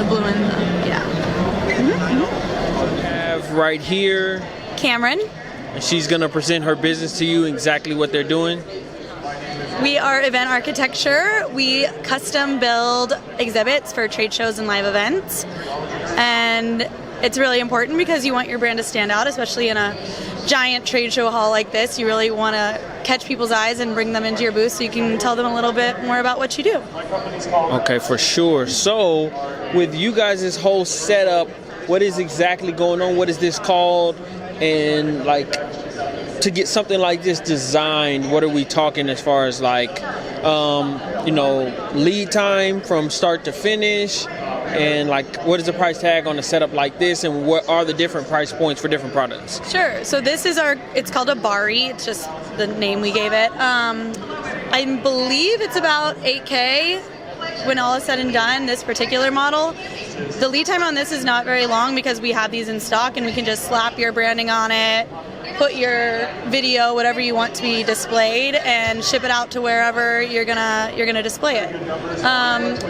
the blue and the, yeah. We have right here, Cameron. and she's gonna present her business to you, exactly what they're doing. We are event architecture. We custom build exhibits for trade shows and live events. And it's really important because you want your brand to stand out, especially in a giant trade show hall like this. You really want to catch people's eyes and bring them into your booth so you can tell them a little bit more about what you do. Okay, for sure. So with you guys' whole setup, what is exactly going on? What is this called? And like, to get something like this designed, what are we talking as far as like, lead time from start to finish? And like, what is the price tag on a setup like this, and what are the different price points for different products? Sure. So this is it's called a Bari. It's just the name we gave it. I believe it's about $8K when all is said and done, this particular model. The lead time on this is not very long because we have these in stock and we can just slap your branding on it, put your video, whatever you want to be displayed, and ship it out to wherever you're gonna display it.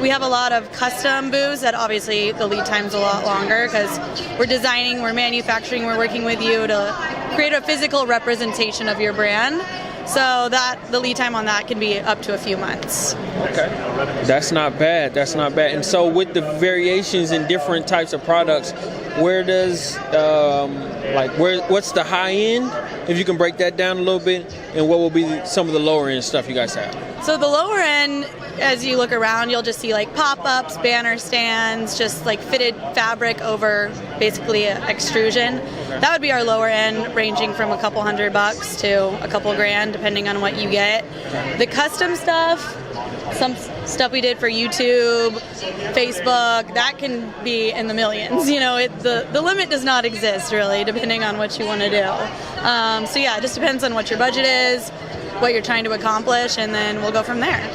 We have a lot of custom booths that obviously the lead time's a lot longer because we're designing, we're manufacturing, we're working with you to create a physical representation of your brand. So that the lead time on that can be up to a few months. Okay, that's not bad. That's not bad. And so with the variations in different types of products, where does what's the high end? If you can break that down a little bit, and what will be some of the lower end stuff you guys have? So the lower end, as you look around, you'll just see like pop-ups, banner stands, just like fitted fabric over basically extrusion. That would be our lower end, ranging from a couple $100 to a couple grand, depending on what you get. The custom stuff, some stuff we did for YouTube, Facebook, that can be in the millions. The limit does not exist really, depending on what you want to do. So yeah, it just depends on what your budget is, what you're trying to accomplish, and then we'll go from there.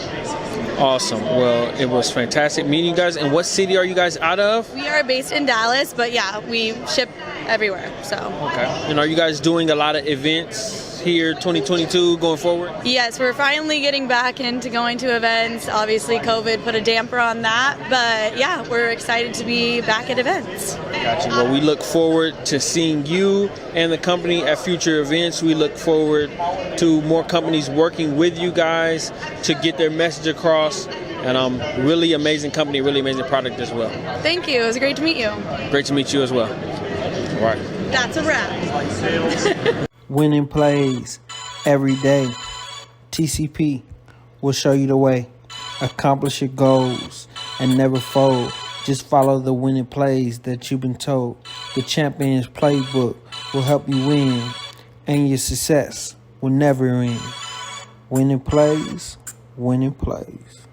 Awesome. Well, it was fantastic meeting you guys. And what city are you guys out of? We are based in Dallas, but yeah, we ship everywhere. So. Okay. And are you guys doing a lot of events here 2022 going forward? Yes, we're finally getting back into going to events. Obviously COVID put a damper on that, but yeah, we're excited to be back at events. Gotcha. Well, we look forward to seeing you and the company at future events. We look forward to more companies working with you guys to get their message across. And really amazing company, really amazing product as well. Thank you. It was great to meet you. Great to meet you as well. All right. That's a wrap. Winning plays every day. TCP will show you the way. Accomplish your goals and never fold. Just follow the winning plays that you've been told. The Champion's Playbook will help you win, and your success will never end. Winning plays, winning plays.